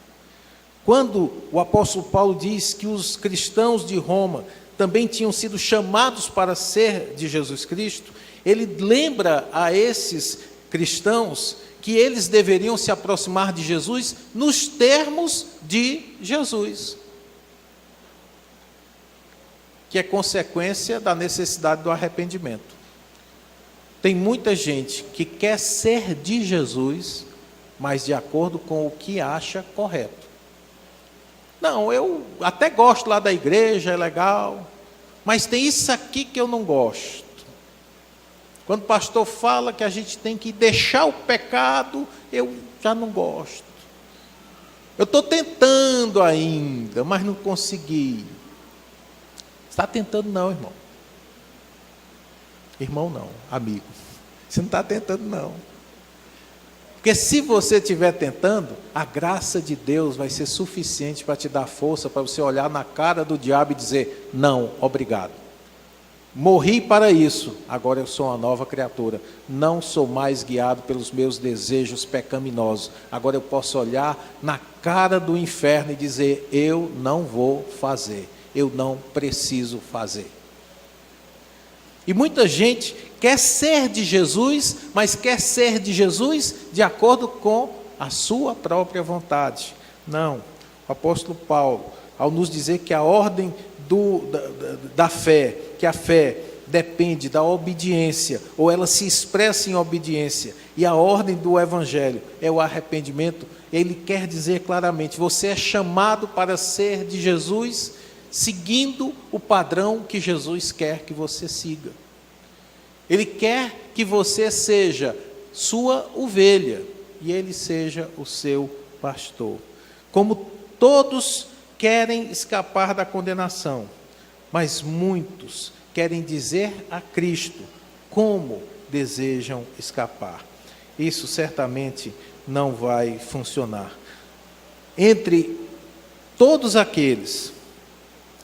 Quando o apóstolo Paulo diz que os cristãos de Roma também tinham sido chamados para ser de Jesus Cristo, ele lembra a esses cristãos que eles deveriam se aproximar de Jesus nos termos de Jesus, que é consequência da necessidade do arrependimento. Tem muita gente que quer ser de Jesus, mas de acordo com o que acha correto. Não, eu até gosto lá da igreja, é legal, mas tem isso aqui que eu não gosto. Quando o pastor fala que a gente tem que deixar o pecado, eu já não gosto. Eu estou tentando ainda, mas não consegui. Está tentando não, irmão. Irmão não, amigo. Você não está tentando não. Porque se você estiver tentando, a graça de Deus vai ser suficiente para te dar força, para você olhar na cara do diabo e dizer, não, obrigado. Morri para isso, agora eu sou uma nova criatura. Não sou mais guiado pelos meus desejos pecaminosos. Agora eu posso olhar na cara do inferno e dizer, eu não vou fazer. Eu não preciso fazer. E muita gente quer ser de Jesus, mas quer ser de Jesus de acordo com a sua própria vontade. Não, o apóstolo Paulo, ao nos dizer que a ordem da fé, que a fé depende da obediência, ou ela se expressa em obediência, e a ordem do evangelho é o arrependimento, ele quer dizer claramente, você é chamado para ser de Jesus, seguindo o padrão que Jesus quer que você siga. Ele quer que você seja sua ovelha e ele seja o seu pastor. Como todos querem escapar da condenação, mas muitos querem dizer a Cristo como desejam escapar. Isso certamente não vai funcionar. Entre todos aqueles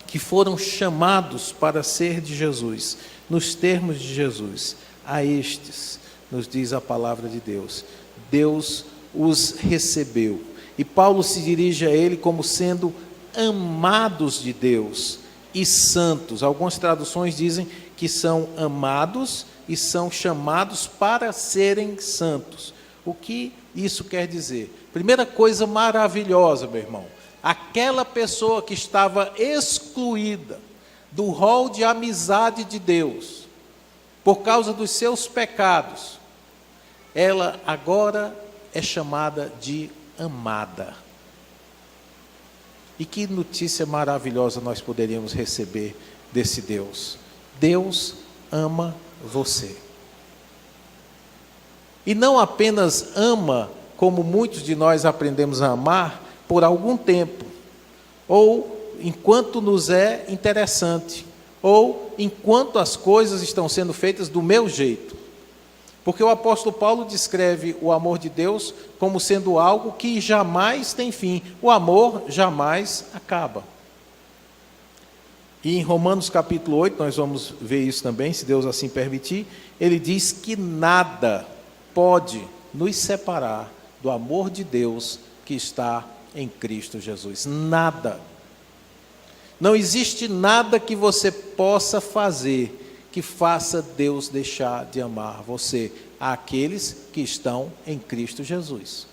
que foram chamados para ser de Jesus, nos termos de Jesus, a estes, nos diz a palavra de Deus, Deus os recebeu. E Paulo se dirige a ele como sendo amados de Deus e santos. Algumas traduções dizem que são amados e são chamados para serem santos. O que isso quer dizer? Primeira coisa maravilhosa, meu irmão, aquela pessoa que estava excluída do rol de amizade de Deus, por causa dos seus pecados, ela agora é chamada de amada. E que notícia maravilhosa nós poderíamos receber desse Deus. Deus ama você. E não apenas ama, como muitos de nós aprendemos a amar, por algum tempo, ou enquanto nos é interessante, ou enquanto as coisas estão sendo feitas do meu jeito. Porque o apóstolo Paulo descreve o amor de Deus como sendo algo que jamais tem fim. O amor jamais acaba. E em Romanos capítulo 8, nós vamos ver isso também, se Deus assim permitir, ele diz que nada pode nos separar do amor de Deus que está em Cristo Jesus. Nada. Não existe nada que você possa fazer que faça Deus deixar de amar você, àqueles que estão em Cristo Jesus.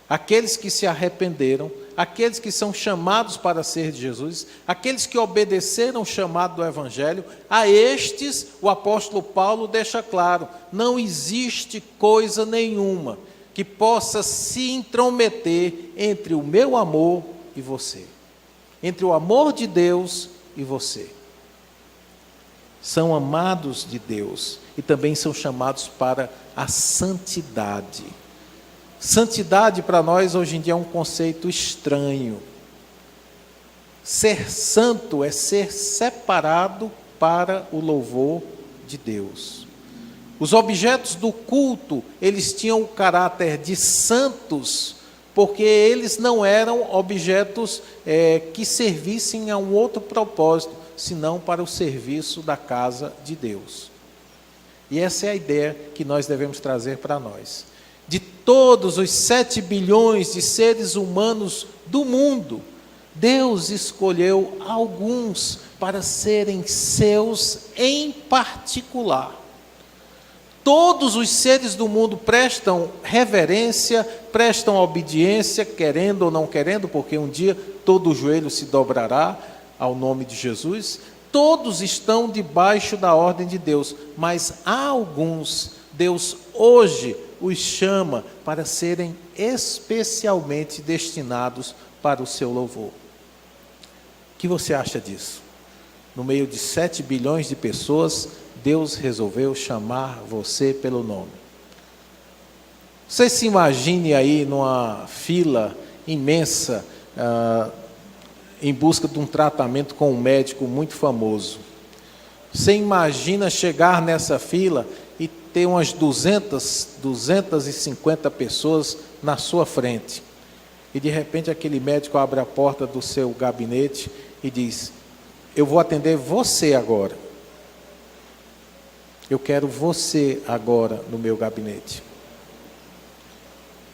Aqueles que se arrependeram, aqueles que são chamados para ser de Jesus, aqueles que obedeceram o chamado do Evangelho, a estes o apóstolo Paulo deixa claro, não existe coisa nenhuma que possa se intrometer entre o meu amor e você, entre o amor de Deus e você. São amados de Deus e também são chamados para a santidade. Santidade para nós hoje em dia é um conceito estranho. Ser santo é ser separado para o louvor de Deus. Os objetos do culto, eles tinham o caráter de santos, porque eles não eram objetos que servissem a um outro propósito, senão para o serviço da casa de Deus. E essa é a ideia que nós devemos trazer para nós. De todos os 7 bilhões de seres humanos do mundo, Deus escolheu alguns para serem seus em particular. Todos os seres do mundo prestam reverência, prestam obediência, querendo ou não querendo, porque um dia todo o joelho se dobrará ao nome de Jesus. Todos estão debaixo da ordem de Deus, mas há alguns, Deus hoje os chama para serem especialmente destinados para o seu louvor. O que você acha disso? No meio de 7 bilhões de pessoas, Deus resolveu chamar você pelo nome. Você se imagine aí numa fila imensa, em busca de um tratamento com um médico muito famoso. Você imagina chegar nessa fila e ter umas 250 pessoas na sua frente. E de repente aquele médico abre a porta do seu gabinete e diz: eu vou atender você agora. Eu quero você agora no meu gabinete.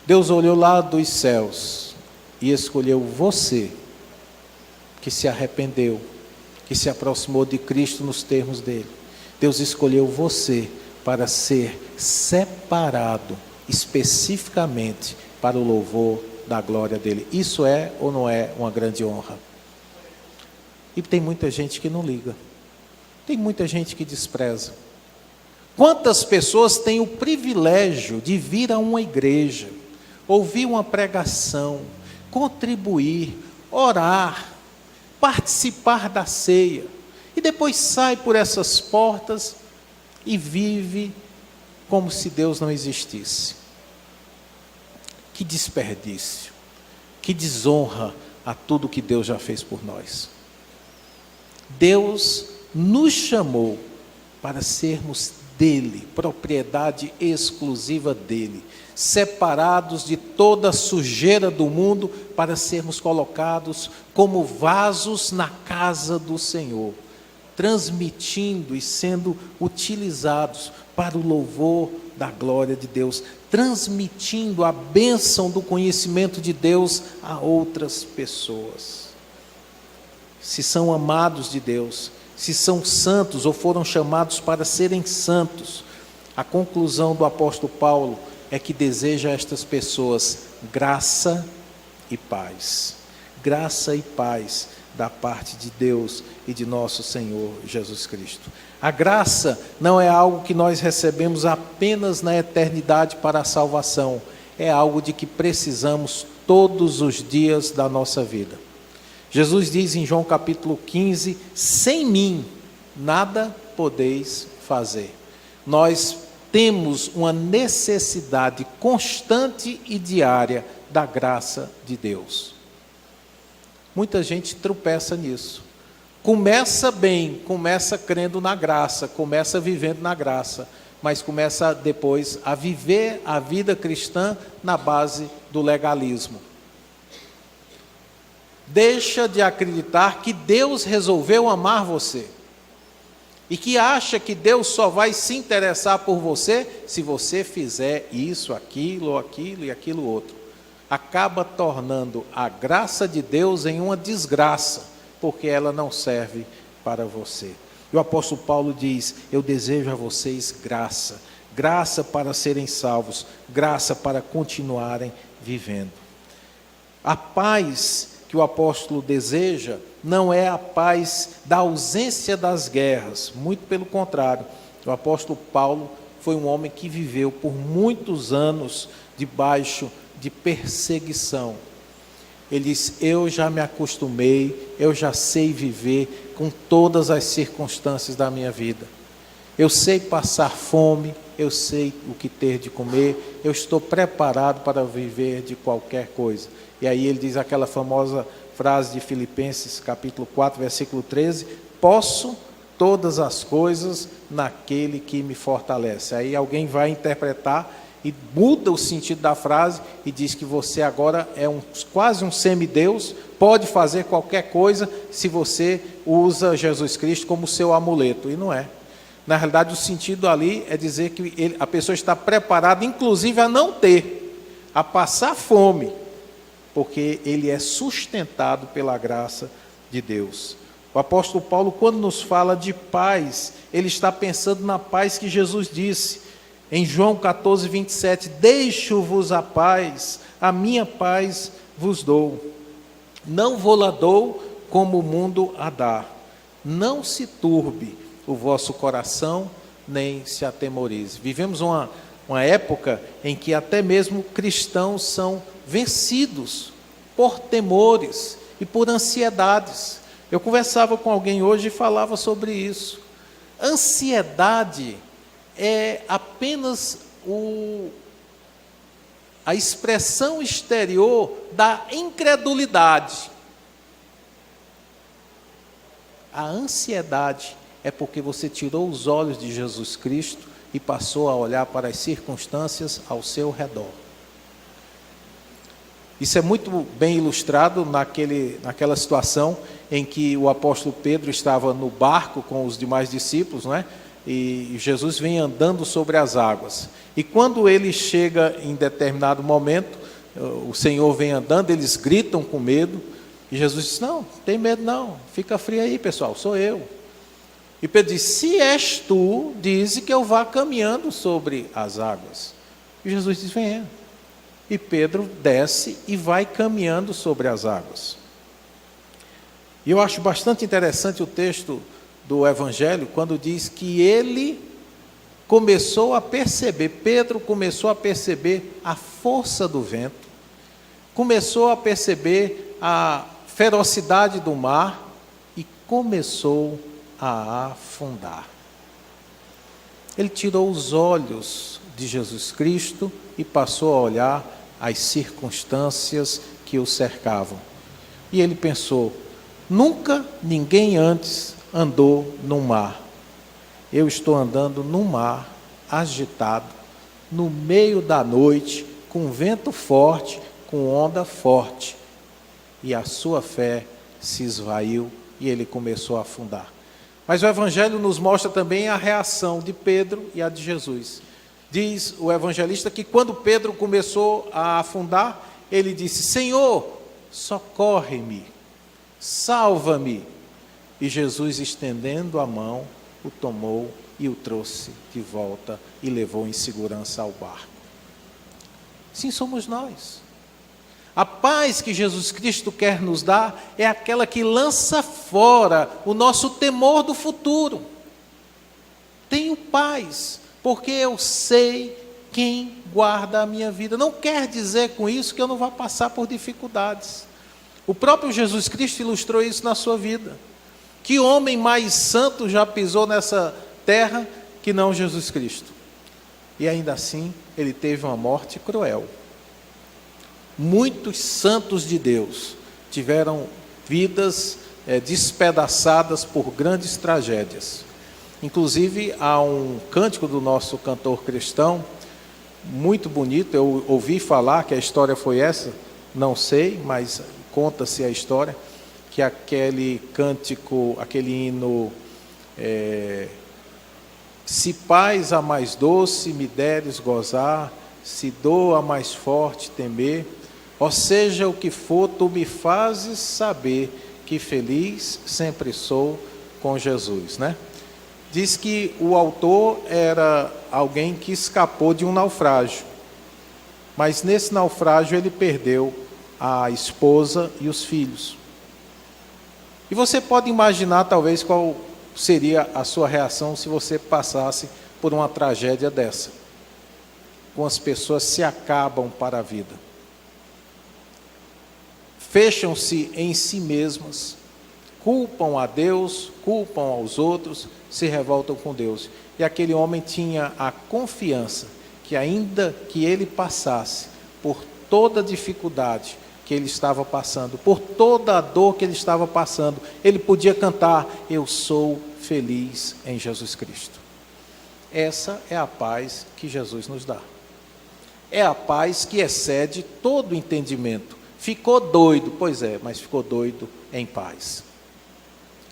Deus olhou lá dos céus e escolheu você, que se arrependeu, que se aproximou de Cristo nos termos dele. Deus escolheu você para ser separado especificamente para o louvor da glória dele. Isso é ou não é uma grande honra? E tem muita gente que não liga. Tem muita gente que despreza. Quantas pessoas têm o privilégio de vir a uma igreja, ouvir uma pregação, contribuir, orar, participar da ceia, e depois sai por essas portas e vive como se Deus não existisse. Que desperdício, que desonra a tudo que Deus já fez por nós. Deus nos chamou para sermos dele, propriedade exclusiva dele, separados de toda a sujeira do mundo, para sermos colocados como vasos na casa do Senhor, transmitindo e sendo utilizados para o louvor da glória de Deus, transmitindo a bênção do conhecimento de Deus a outras pessoas. Se são amados de Deus, se são santos ou foram chamados para serem santos, a conclusão do apóstolo Paulo é que deseja a estas pessoas graça e paz. Graça e paz da parte de Deus e de nosso Senhor Jesus Cristo. A graça não é algo que nós recebemos apenas na eternidade para a salvação, é algo de que precisamos todos os dias da nossa vida. Jesus diz em João capítulo 15, sem mim nada podeis fazer. Nós temos uma necessidade constante e diária da graça de Deus. Muita gente tropeça nisso. Começa bem, começa crendo na graça, começa vivendo na graça, mas começa depois a viver a vida cristã na base do legalismo. Deixa de acreditar que Deus resolveu amar você e que acha que Deus só vai se interessar por você se você fizer isso, aquilo e aquilo outro. Acaba tornando a graça de Deus em uma desgraça, porque ela não serve para você. E o apóstolo Paulo diz: eu desejo a vocês graça, graça para serem salvos, graça para continuarem vivendo. A paz que o apóstolo deseja não é a paz da ausência das guerras, muito pelo contrário. O apóstolo Paulo foi um homem que viveu por muitos anos debaixo de perseguição. Ele diz: eu já me acostumei, eu já sei viver com todas as circunstâncias da minha vida. Eu sei passar fome, eu sei o que ter de comer, eu estou preparado para viver de qualquer coisa. E aí ele diz aquela famosa frase de Filipenses capítulo 4, versículo 13, posso todas as coisas naquele que me fortalece. Aí alguém vai interpretar e muda o sentido da frase e diz que você agora é quase um semideus, pode fazer qualquer coisa se você usa Jesus Cristo como seu amuleto. E não é. Na realidade, o sentido ali é dizer que a pessoa está preparada, inclusive, a não ter, a passar fome, porque ele é sustentado pela graça de Deus. O apóstolo Paulo, quando nos fala de paz, ele está pensando na paz que Jesus disse, em João 14, 27, deixo-vos a paz, a minha paz vos dou. Não vou-la dou como o mundo a dá. Não se turbe o vosso coração, nem se atemorize. Vivemos uma época em que até mesmo cristãos são vencidos por temores e por ansiedades. Eu conversava com alguém hoje e falava sobre isso. Ansiedade é apenas a expressão exterior da incredulidade. A ansiedade é porque você tirou os olhos de Jesus Cristo e passou a olhar para as circunstâncias ao seu redor. Isso é muito bem ilustrado naquela situação em que o apóstolo Pedro estava no barco com os demais discípulos, não é? E Jesus vem andando sobre as águas. E quando ele chega em determinado momento, o Senhor vem andando, eles gritam com medo, e Jesus diz, não tem medo não, fica frio aí pessoal, sou eu. E Pedro diz, se és tu, dize que eu vá caminhando sobre as águas. E Jesus diz, venha. E Pedro desce e vai caminhando sobre as águas. E eu acho bastante interessante o texto do Evangelho, quando diz que ele começou a perceber, Pedro começou a perceber a força do vento, começou a perceber a ferocidade do mar e começou a afundar. Ele tirou os olhos de Jesus Cristo e passou a olhar as circunstâncias que o cercavam. E ele pensou, nunca ninguém antes andou no mar. Eu estou andando no mar agitado, no meio da noite, com vento forte, com onda forte. E a sua fé se esvaiu e ele começou a afundar. Mas o Evangelho nos mostra também a reação de Pedro e a de Jesus. Diz o evangelista que quando Pedro começou a afundar, ele disse, Senhor, socorre-me, salva-me. E Jesus, estendendo a mão, o tomou e o trouxe de volta e levou em segurança ao barco. Sim, somos nós. A paz que Jesus Cristo quer nos dar é aquela que lança fora o nosso temor do futuro. Tenho paz, porque eu sei quem guarda a minha vida. Não quer dizer com isso que eu não vá passar por dificuldades. O próprio Jesus Cristo ilustrou isso na sua vida. Que homem mais santo já pisou nessa terra que não Jesus Cristo? E ainda assim, ele teve uma morte cruel. Muitos santos de Deus tiveram vidas despedaçadas por grandes tragédias. Inclusive, há um cântico do nosso cantor cristão, muito bonito, eu ouvi falar que a história foi essa, não sei, mas conta-se a história, que aquele cântico, aquele hino, se paz a mais doce me deres gozar, se dor a mais forte temer, ou seja o que for, tu me fazes saber que feliz sempre sou com Jesus, né? Diz que o autor era alguém que escapou de um naufrágio, mas nesse naufrágio ele perdeu a esposa e os filhos. E você pode imaginar talvez qual seria a sua reação se você passasse por uma tragédia dessa. Como as pessoas se acabam para a vida. Fecham-se em si mesmas, culpam a Deus, culpam aos outros, se revoltam com Deus. E aquele homem tinha a confiança que ainda que ele passasse por toda a dificuldade que ele estava passando, por toda a dor que ele estava passando, ele podia cantar, eu sou feliz em Jesus Cristo. Essa é a paz que Jesus nos dá. É a paz que excede todo o entendimento. Ficou doido, pois é, mas ficou doido em paz.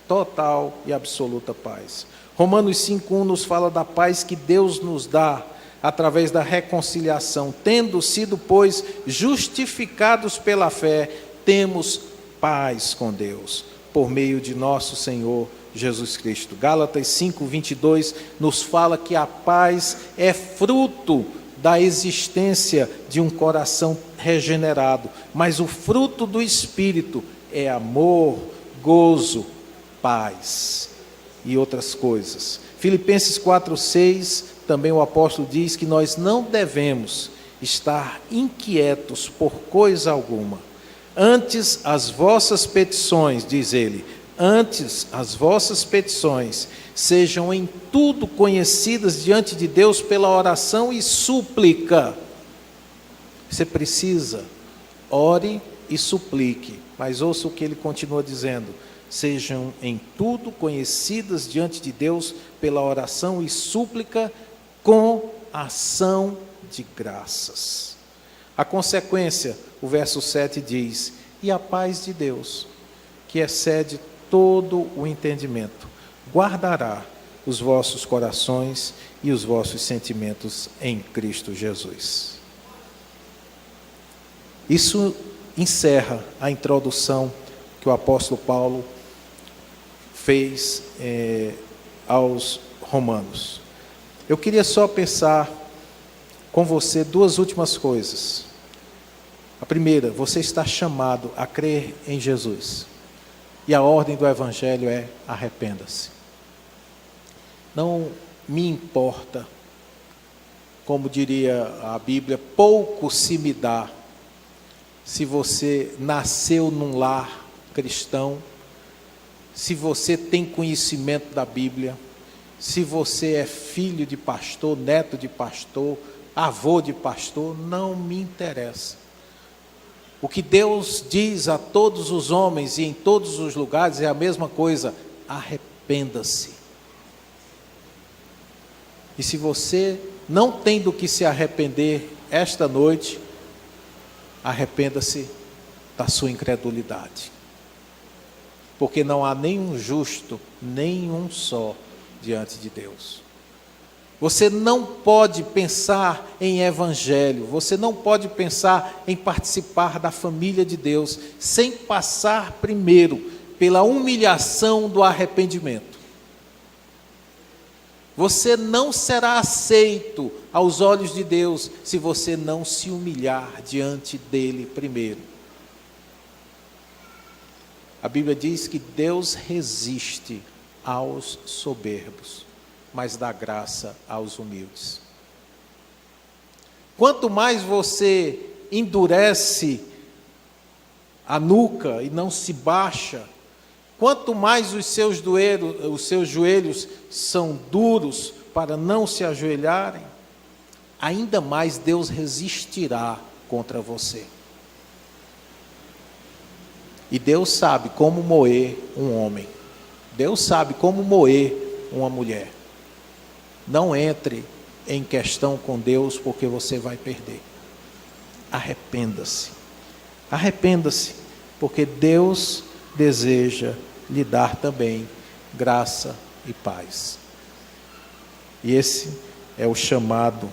Total e absoluta paz. Romanos 5,1 nos fala da paz que Deus nos dá através da reconciliação. Tendo sido, pois, justificados pela fé, temos paz com Deus, por meio de nosso Senhor Jesus Cristo. Gálatas 5:22 nos fala que a paz é fruto da existência de um coração regenerado, mas o fruto do Espírito é amor, gozo, paz e outras coisas. Filipenses 4:6, também o apóstolo diz que nós não devemos estar inquietos por coisa alguma. Antes as vossas petições, diz ele, antes as vossas petições sejam em tudo conhecidas diante de Deus pela oração e súplica. Você precisa, ore e suplique, mas ouça o que ele continua dizendo: sejam em tudo conhecidas diante de Deus pela oração e súplica com ação de graças. A consequência, o verso 7 diz: e a paz de Deus, que excede todo o entendimento, guardará os vossos corações e os vossos sentimentos em Cristo Jesus. Isso encerra a introdução que o apóstolo Paulo fez aos romanos. Eu queria só pensar com você duas últimas coisas. A primeira, você está chamado a crer em Jesus. E a ordem do Evangelho é: arrependa-se. Não me importa, como diria a Bíblia, pouco se me dá se você nasceu num lar cristão, se você tem conhecimento da Bíblia, se você é filho de pastor, neto de pastor, avô de pastor, não me interessa. O que Deus diz a todos os homens e em todos os lugares é a mesma coisa: arrependa-se. E se você não tem do que se arrepender esta noite, arrependa-se da sua incredulidade. Porque não há nenhum justo, nenhum só, diante de Deus. Você não pode pensar em evangelho, você não pode pensar em participar da família de Deus, sem passar primeiro pela humilhação do arrependimento. Você não será aceito aos olhos de Deus se você não se humilhar diante dele primeiro. A Bíblia diz que Deus resiste aos soberbos, mas dá graça aos humildes. Quanto mais você endurece a nuca e não se baixa, quanto mais os seus joelhos são duros para não se ajoelharem, ainda mais Deus resistirá contra você. E Deus sabe como moer um homem. Deus sabe como moer uma mulher. Não entre em questão com Deus, porque você vai perder. Arrependa-se. Arrependa-se, porque Deus deseja lhe dar também graça e paz. E esse é o chamado,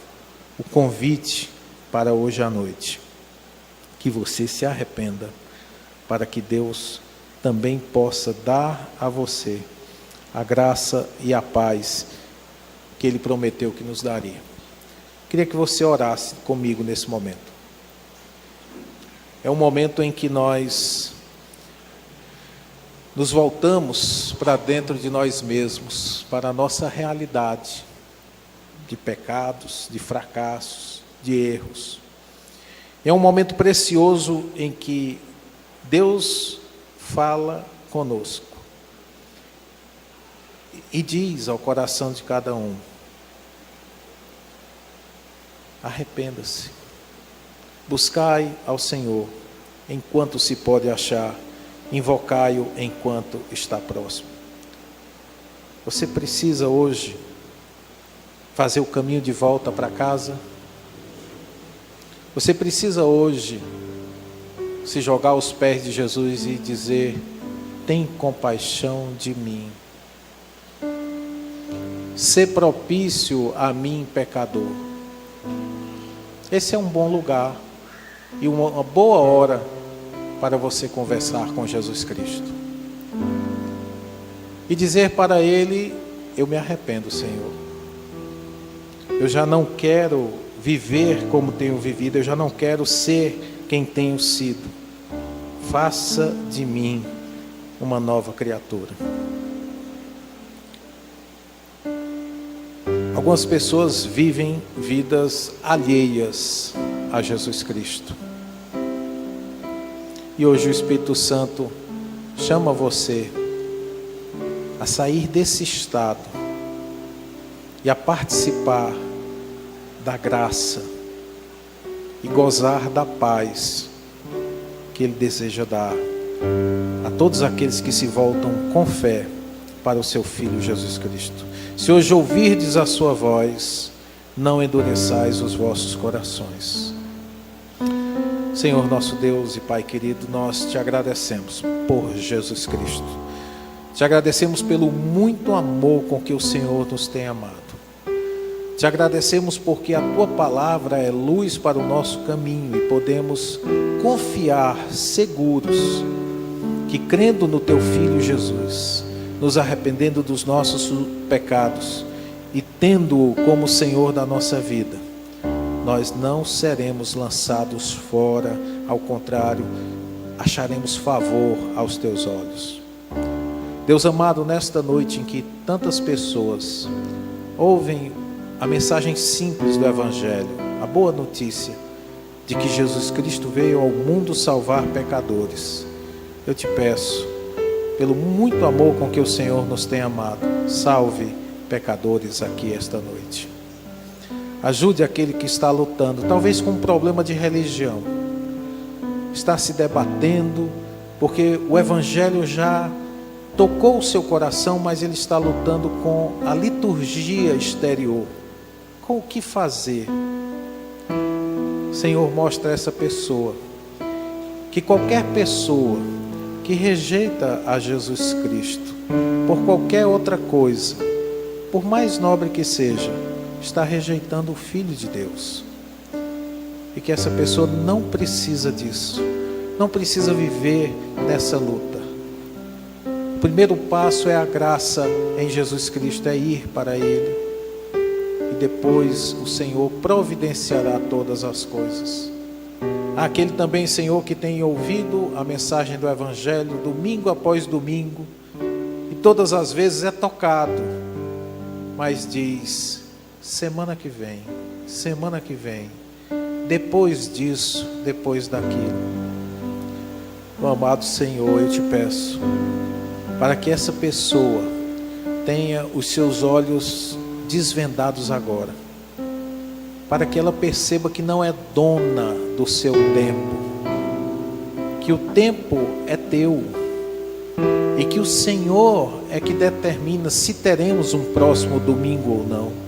o convite para hoje à noite. Que você se arrependa, para que Deus também possa dar a você a graça e a paz que Ele prometeu que nos daria. Queria que você orasse comigo nesse momento. É um momento em que nós nos voltamos para dentro de nós mesmos, para a nossa realidade de pecados, de fracassos, de erros. É um momento precioso em que Deus fala conosco e diz ao coração de cada um: arrependa-se, buscai ao Senhor enquanto se pode achar, invocai-o enquanto está próximo. Você precisa hoje fazer o caminho de volta para casa. Você precisa hoje se jogar aos pés de Jesus e dizer: tem compaixão de mim. sê propício a mim, pecador. Esse é um bom lugar e uma boa hora para você conversar com Jesus Cristo e dizer para Ele: eu me arrependo, Senhor. Eu já não quero viver como tenho vivido, eu já não quero ser quem tenho sido. Faça de mim uma nova criatura. Algumas pessoas vivem vidas alheias a Jesus Cristo. E hoje o Espírito Santo chama você a sair desse estado e a participar da graça e gozar da paz que Ele deseja dar a todos aqueles que se voltam com fé para o seu Filho Jesus Cristo. Se hoje ouvirdes a sua voz, não endureçais os vossos corações. Senhor nosso Deus e Pai querido, nós te agradecemos por Jesus Cristo. Te agradecemos pelo muito amor com que o Senhor nos tem amado. Te agradecemos porque a Tua palavra é luz para o nosso caminho e podemos confiar seguros que, crendo no Teu Filho Jesus, nos arrependendo dos nossos pecados e tendo-o como Senhor da nossa vida, nós não seremos lançados fora, ao contrário, acharemos favor aos Teus olhos. Deus amado, nesta noite em que tantas pessoas ouvem a mensagem simples do Evangelho, a boa notícia de que Jesus Cristo veio ao mundo salvar pecadores, eu te peço, pelo muito amor com que o Senhor nos tem amado, salve pecadores aqui esta noite. Ajude aquele que está lutando, talvez com um problema de religião, está se debatendo, porque o Evangelho já tocou o seu coração, mas ele está lutando com a liturgia exterior. Com o que fazer? Senhor, mostra a essa pessoa que qualquer pessoa que rejeita a Jesus Cristo por qualquer outra coisa, por mais nobre que seja, está rejeitando o Filho de Deus. E que essa pessoa não precisa disso, não precisa viver nessa luta. O primeiro passo é a graça em Jesus Cristo, é ir para Ele. E depois o Senhor providenciará todas as coisas. Há aquele também, Senhor, que tem ouvido a mensagem do Evangelho domingo após domingo e todas as vezes é tocado, mas diz: semana que vem, depois disso, depois daquilo. Meu amado Senhor, eu te peço para que essa pessoa tenha os seus olhos desvendados agora, para que ela perceba que não é dona do seu tempo, que o tempo é teu e que o Senhor é que determina se teremos um próximo domingo ou não.